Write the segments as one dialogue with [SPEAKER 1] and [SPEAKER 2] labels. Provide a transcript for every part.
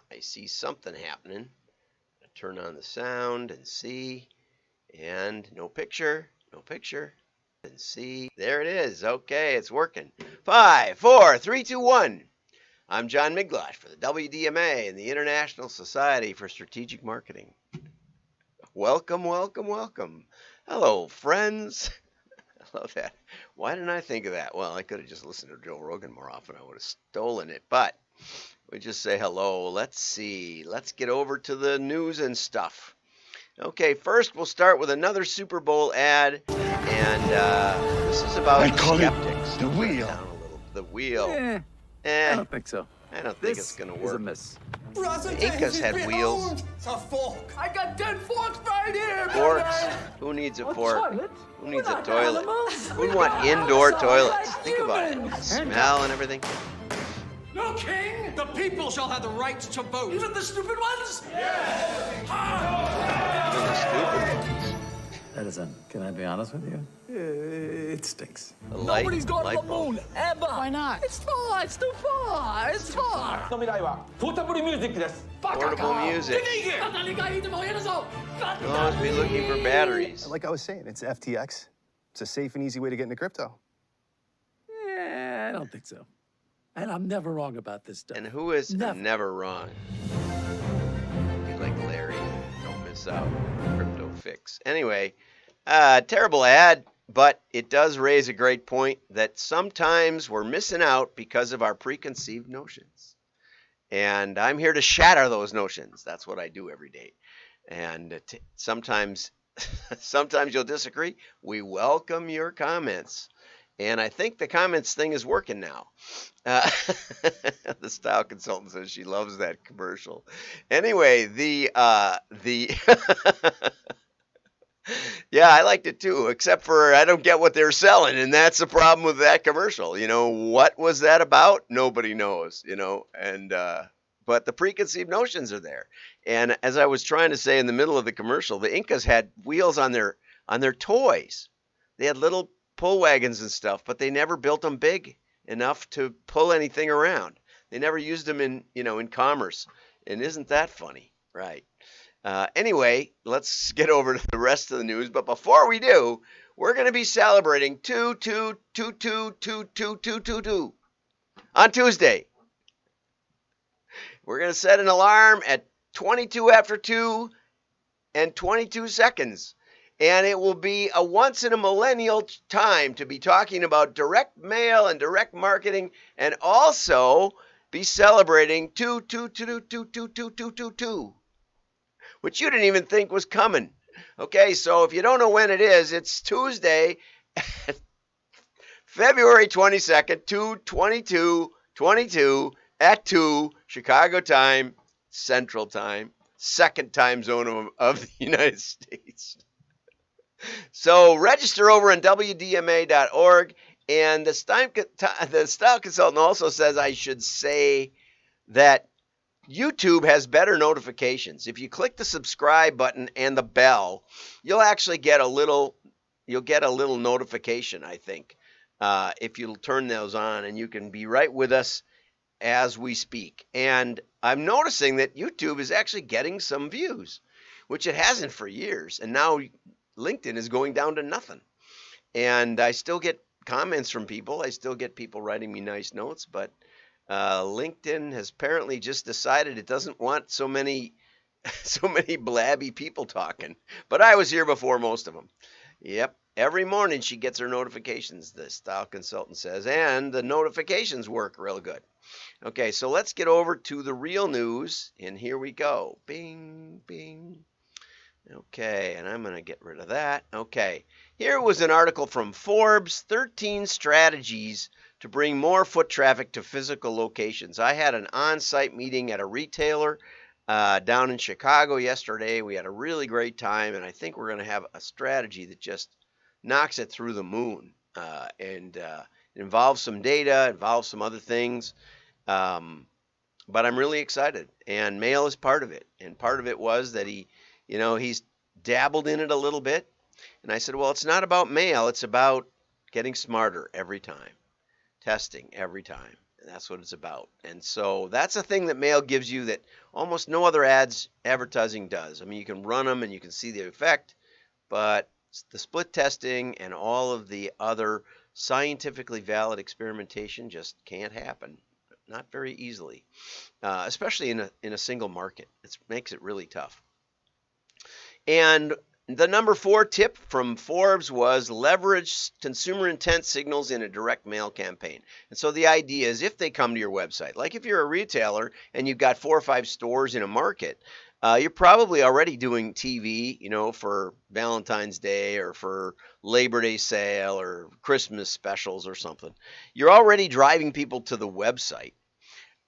[SPEAKER 1] I see something happening. Turn on the sound and see. And no picture. No picture. And see. There it is. Okay, it's working. 5, 4, 3, 2, 1. I'm John Miglosh for the WDMA and the International Society for Strategic Marketing. Welcome, welcome, welcome. Hello, friends. I love that. Why didn't I think of that? Well, I could have just listened to Joe Rogan more often. I would have stolen it. But we just say hello. Let's see. Let's get over to the news and stuff. Okay, first we'll start with another Super Bowl ad. And this is about skeptics.
[SPEAKER 2] The wheel.
[SPEAKER 1] Down a little. The wheel.
[SPEAKER 3] I don't think so.
[SPEAKER 1] I don't think it's going to work.
[SPEAKER 3] It's a miss.
[SPEAKER 1] The Incas had wheels.
[SPEAKER 2] It's a fork.
[SPEAKER 4] I got 10 forks right here.
[SPEAKER 1] Forks. Who needs a fork? Who needs a toilet? Who want indoor toilets? Think about it. The smell and everything.
[SPEAKER 4] No king. The people shall have the right to vote. Even the stupid ones?
[SPEAKER 1] Even the stupid ones.
[SPEAKER 3] Edison, can I be honest with you? It stinks.
[SPEAKER 1] The light,
[SPEAKER 4] Nobody's gone to
[SPEAKER 1] light
[SPEAKER 4] the
[SPEAKER 1] bulb.
[SPEAKER 4] moon, ever. Why not? It's far. It's too far. It's far.
[SPEAKER 5] の未来はポータブルミュージックです。
[SPEAKER 1] Portable music. You'll always be looking for batteries.
[SPEAKER 2] Like I was saying, it's FTX. It's a safe and easy way to get into crypto.
[SPEAKER 3] I don't think so. And I'm never wrong about this stuff.
[SPEAKER 1] And who is
[SPEAKER 3] Never.
[SPEAKER 1] never wrong? Be like Larry. Don't miss out. Crypto fix. Anyway, terrible ad, but it does raise a great point that sometimes we're missing out because of our preconceived notions. And I'm here to shatter those notions. That's what I do every day. And sometimes you'll disagree. We welcome your comments. And I think the comments thing is working now. The style consultant says she loves that commercial. Anyway, yeah, I liked it too, except for I don't get what they're selling, and that's the problem with that commercial. You know, what was that about? Nobody knows, you know, and but the preconceived notions are there. And as I was trying to say in the middle of the commercial, the Incas had wheels on their toys. They had little pull wagons and stuff, but they never built them big enough to pull anything around. They never used them in commerce. And isn't that funny? Right. Anyway, let's get over to the rest of the news. But before we do, we're going to be celebrating 2-2-2-2-2-2-2-2-2 on Tuesday. We're going to set an alarm at 22 after 2 and 22 seconds. And it will be a once in a millennial time to be talking about direct mail and direct marketing, and also be celebrating 2-2-2-2-2-2-2-2, which you didn't even think was coming. Okay, so if you don't know when it is, it's Tuesday, February 22nd, 2/22/22 at 2 Chicago time, Central Time, second time zone of the United States. So register over on WDMA.org. And the style consultant also says I should say that YouTube has better notifications. If you click the subscribe button and the bell, you'll actually get a little notification, I think, if you'll turn those on, and you can be right with us as we speak. And I'm noticing that YouTube is actually getting some views, which it hasn't for years. And now LinkedIn is going down to nothing. And I still get comments from people. I still get people writing me nice notes, but LinkedIn has apparently just decided it doesn't want so many blabby people talking. But I was here before most of them. Yep. Every morning she gets her notifications, the style consultant says, and the notifications work real good. Okay, so let's get over to the real news, and here we go. Bing, bing. Okay, and I'm going to get rid of that. Okay, here was an article from Forbes, 13 strategies to bring more foot traffic to physical locations. I had an on-site meeting at a retailer down in Chicago yesterday. We had a really great time, and I think we're going to have a strategy that just knocks it through the moon. And it involves some data, involves some other things. But I'm really excited, and mail is part of it. And part of it was that he's dabbled in it a little bit. And I said, well, it's not about mail. It's about getting smarter every time, testing every time. That's what it's about. And so that's a thing that mail gives you that almost no other advertising does. I mean, you can run them and you can see the effect, but the split testing and all of the other scientifically valid experimentation just can't happen. Not very easily, especially in a single market. It makes it really tough. And the number 4 tip from Forbes was leverage consumer intent signals in a direct mail campaign. And so the idea is if they come to your website, like if you're a retailer and you've got 4 or 5 stores in a market, you're probably already doing TV, for Valentine's Day or for Labor Day sale or Christmas specials or something. You're already driving people to the website.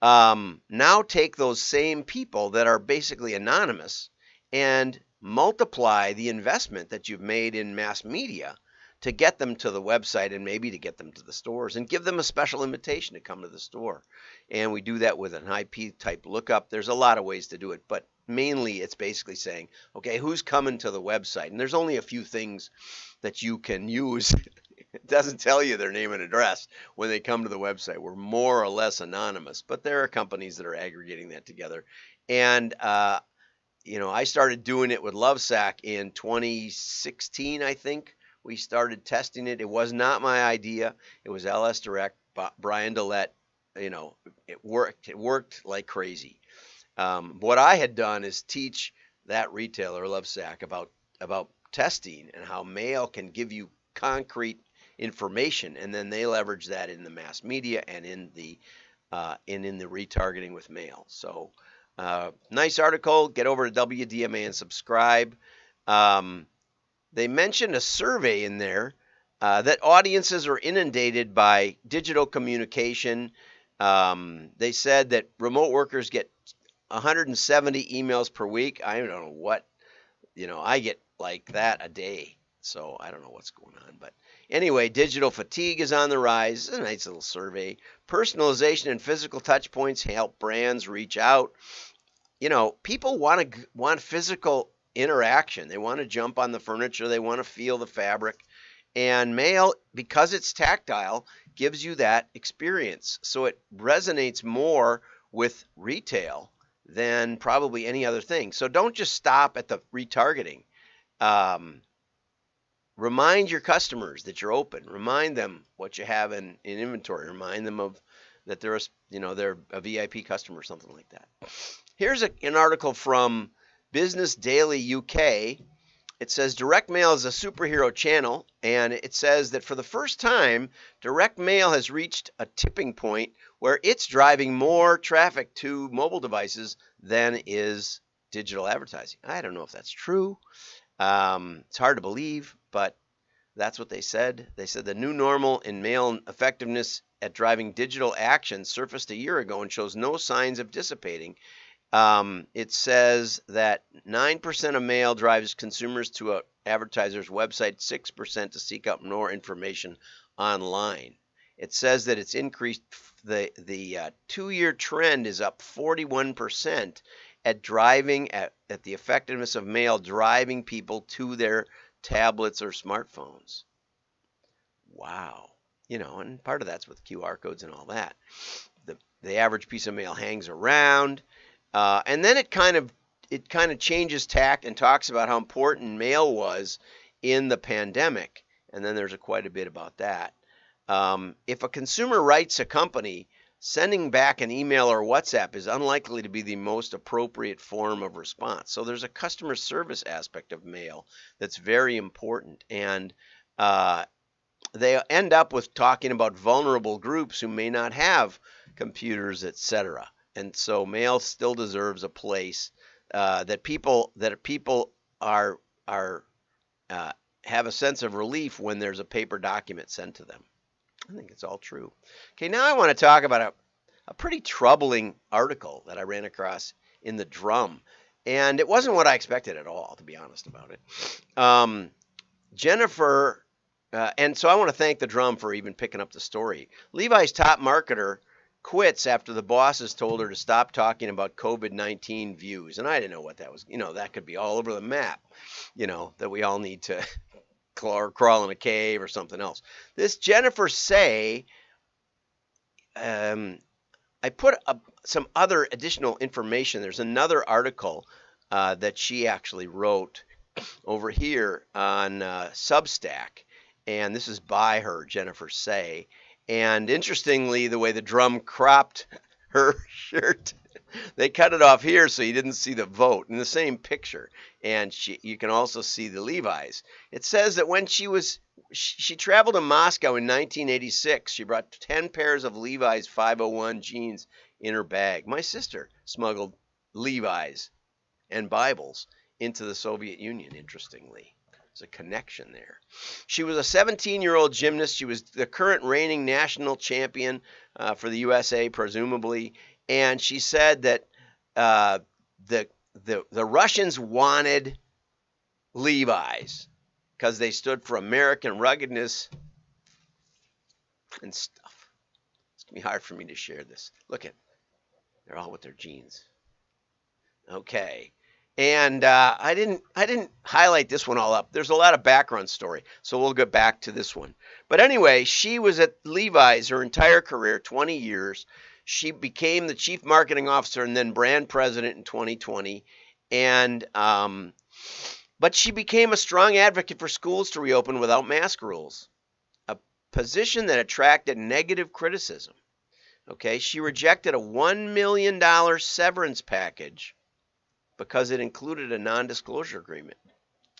[SPEAKER 1] Now take those same people that are basically anonymous and multiply the investment that you've made in mass media to get them to the website and maybe to get them to the stores and give them a special invitation to come to the store. And we do that with an IP type lookup. There's a lot of ways to do it, but mainly it's basically saying, okay, who's coming to the website? And there's only a few things that you can use. It doesn't tell you their name and address when they come to the website. We're more or less anonymous, but there are companies that are aggregating that together. And I started doing it with Lovesac in 2016, I think. We started testing it. It was not my idea. It was LS Direct, Brian Dillette. It worked. It worked like crazy. What I had done is teach that retailer, Lovesac, about testing and how mail can give you concrete information, and then they leverage that in the mass media and in the retargeting with mail. So nice article. Get over to WDMA and subscribe. They mentioned a survey in there that audiences are inundated by digital communication. They said that remote workers get 170 emails per week. I don't know what, I get like that a day. So I don't know what's going on. But anyway, digital fatigue is on the rise. It's a nice little survey. Personalization and physical touch points help brands reach out. People want physical interaction. They want to jump on the furniture. They want to feel the fabric. And mail, because it's tactile, gives you that experience. So it resonates more with retail than probably any other thing. So don't just stop at the retargeting. Remind your customers that you're open. Remind them what you have in inventory. Remind them of that they're a VIP customer or something like that. Here's an article from Business Daily UK. It says direct mail is a superhero channel, and it says that for the first time, direct mail has reached a tipping point where it's driving more traffic to mobile devices than is digital advertising. I don't know if that's true. It's hard to believe, but that's what they said. They said the new normal in mail effectiveness at driving digital action surfaced a year ago and shows no signs of dissipating. It says that 9% of mail drives consumers to an advertiser's website, 6% to seek out more information online. It says that it's increased. The 2-year trend is up 41% at driving at the effectiveness of mail driving people to their tablets or smartphones. Wow. And part of that's with QR codes and all that. The average piece of mail hangs around. And then it kind of changes tack and talks about how important mail was in the pandemic. And then there's quite a bit about that. If a consumer writes a company, sending back an email or WhatsApp is unlikely to be the most appropriate form of response. So there's a customer service aspect of mail that's very important. And they end up with talking about vulnerable groups who may not have computers, etc. And so mail still deserves a place that people are have a sense of relief when there's a paper document sent to them. I think it's all true. Okay, now I want to talk about a pretty troubling article that I ran across in the Drum. And it wasn't what I expected at all, to be honest about it. Jennifer, and so I want to thank the Drum for even picking up the story. Levi's top marketer quits after the bosses told her to stop talking about COVID-19 views. And I didn't know what that was. That could be all over the map, that we all need to crawl in a cave or something else. This Jennifer Say I put some other additional information. There's another article that she actually wrote over here on Substack, and this is by her, Jennifer Say. And interestingly, the way the drum cropped her shirt, they cut it off here so you didn't see the vote in the same picture. And you can also see the Levi's. It says that when she traveled to Moscow in 1986, she brought 10 pairs of Levi's 501 jeans in her bag. My sister smuggled Levi's and Bibles into the Soviet Union, interestingly. There's a connection there. She was a 17-year-old gymnast. She was the current reigning national champion for the USA, presumably. And she said that the Russians wanted Levi's because they stood for American ruggedness and stuff. It's going to be hard for me to share this. Look at, they're all with their jeans. Okay. And I didn't highlight this one all up. There's a lot of background story, so we'll get back to this one. But anyway, she was at Levi's her entire career, 20 years. She became the chief marketing officer and then brand president in 2020. And but she became a strong advocate for schools to reopen without mask rules, a position that attracted negative criticism. Okay, she rejected a $1 million severance package because it included a non-disclosure agreement,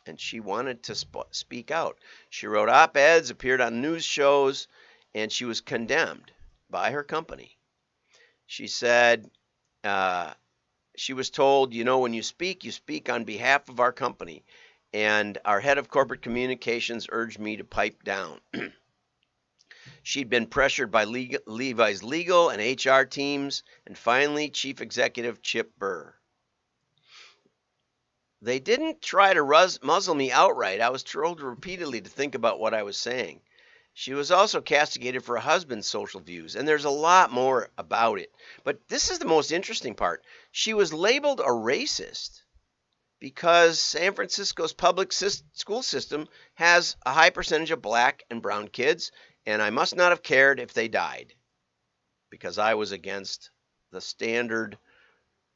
[SPEAKER 1] and she wanted to speak out. She wrote op-eds, appeared on news shows, and she was condemned by her company. She said she was told, you know, when you speak on behalf of our company, and our head of corporate communications urged me to pipe down. She'd been pressured by Levi's legal and HR teams, and finally, Chief Executive Chip Burr. They didn't try to muzzle me outright. I was told repeatedly to think about what I was saying. She was also castigated for her husband's social views, and there's a lot more about it. But this is the most interesting part. She was labeled a racist because San Francisco's public school system has a high percentage of black and brown kids, and I must not have cared if they died because I was against the standard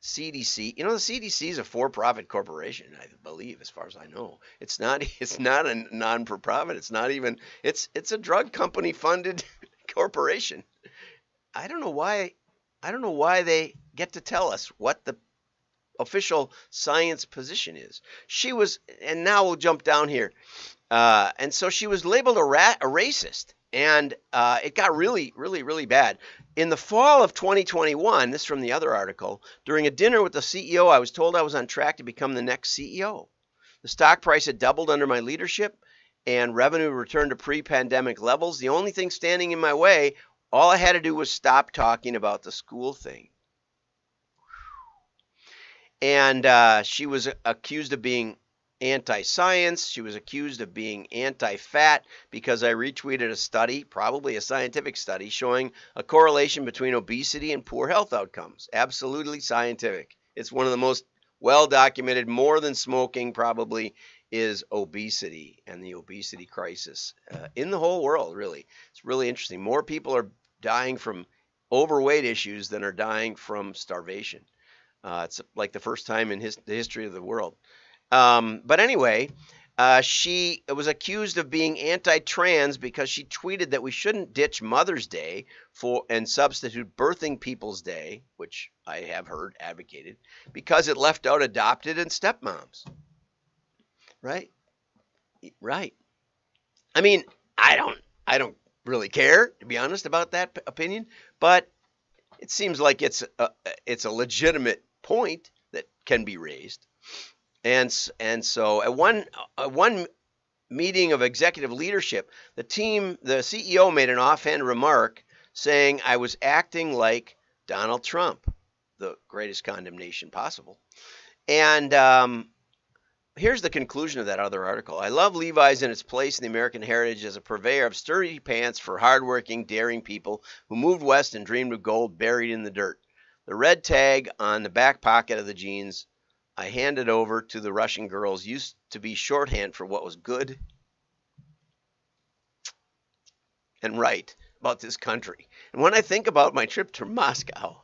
[SPEAKER 1] CDC. You know, the CDC is a for-profit corporation, I believe, as far as I know. It's not a non-for-profit. It's not even, it's a drug company funded corporation. I don't know why they get to tell us what the official science position is. She was, and now we'll jump down here. And so she was labeled a racist. And it got really, really, really bad. In the fall of 2021, this is from the other article, during a dinner with the CEO, I was told I was on track to become the next CEO. The stock price had doubled under my leadership, and revenue returned to pre-pandemic levels. The only thing standing in my way, all I had to do was stop talking about the school thing. And she was accused of being anti-science. She was accused of being anti-fat because I retweeted a study, probably a scientific study, showing a correlation between obesity and poor health outcomes. Absolutely scientific. It's one of the most well-documented, more than smoking probably, is obesity and the obesity crisis in the whole world, really. It's really interesting. More people are dying from overweight issues than are dying from starvation. It's like the first time in the history of the world. But anyway, she was accused of being anti-trans because she tweeted that we shouldn't ditch Mother's Day and substitute Birthing People's Day, which I have heard advocated, because it left out adopted and stepmoms. Right? Right. I mean, I don't really care, to be honest, about that opinion, but it seems like it's a legitimate point that can be raised. And so at one meeting of executive leadership, the CEO made an offhand remark saying I was acting like Donald Trump, the greatest condemnation possible. And here's the conclusion of that other article. I love Levi's and its place in the American heritage as a purveyor of sturdy pants for hardworking, daring people who moved west and dreamed of gold buried in the dirt. The red tag on the back pocket of the jeans I handed over to the Russian girls used to be shorthand for what was good and right. about this country. And when I think about my trip to Moscow,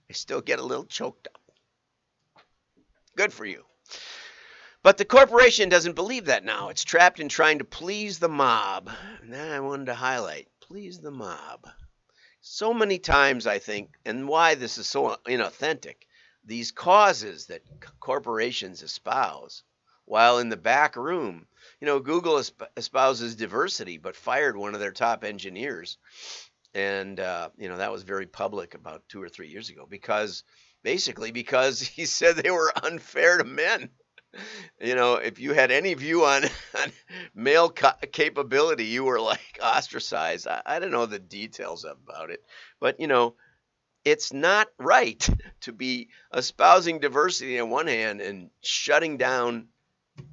[SPEAKER 1] I still get a little choked up. Good for you. But the corporation doesn't believe that now. It's trapped in trying to please the mob. And that I wanted to highlight. Please the mob. So many times, I think, and why this is so inauthentic, these causes that corporations espouse, while in the back room, Google espouses diversity, but fired one of their top engineers. And, that was very public about 2 or 3 years ago because he said they were unfair to men. If you had any view on male capability, you were like ostracized. I don't know the details about it, but it's not right to be espousing diversity on one hand and shutting down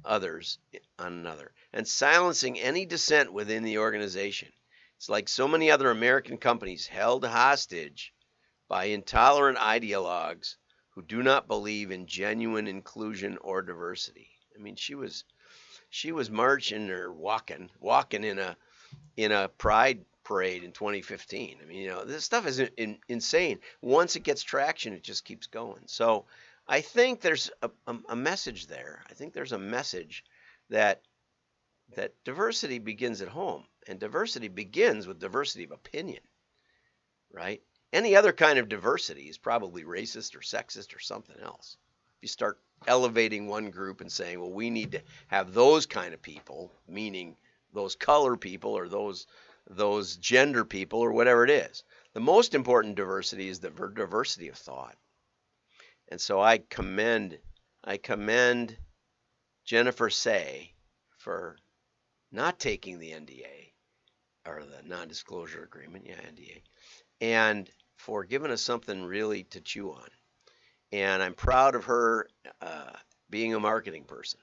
[SPEAKER 1] others on another and silencing any dissent within the organization. It's like so many other American companies held hostage by intolerant ideologues who do not believe in genuine inclusion or diversity. I mean, she was marching or walking in a pride parade in 2015. I mean, this stuff is insane. Once it gets traction, it just keeps going. So I think there's a message there. I think there's a message that diversity begins at home, and diversity begins with diversity of opinion, right? Any other kind of diversity is probably racist or sexist or something else. If you start elevating one group and saying, well, we need to have those kind of people, meaning those color people or those gender people or whatever it is. The most important diversity is the diversity of thought. And so I commend Jennifer Say for not taking the NDA or the non-disclosure agreement, NDA, and for giving us something really to chew on. And I'm proud of her being a marketing person.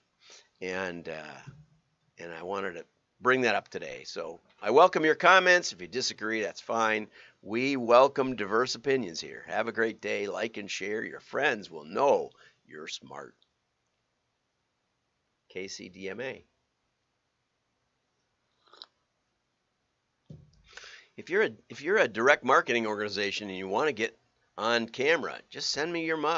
[SPEAKER 1] And I wanted to bring that up today. So I welcome your comments. If you disagree, that's fine. We welcome diverse opinions here. Have a great day. Like and share. Your friends will know you're smart. KCDMA. If you're a direct marketing organization and you want to get on camera, just send me your mug.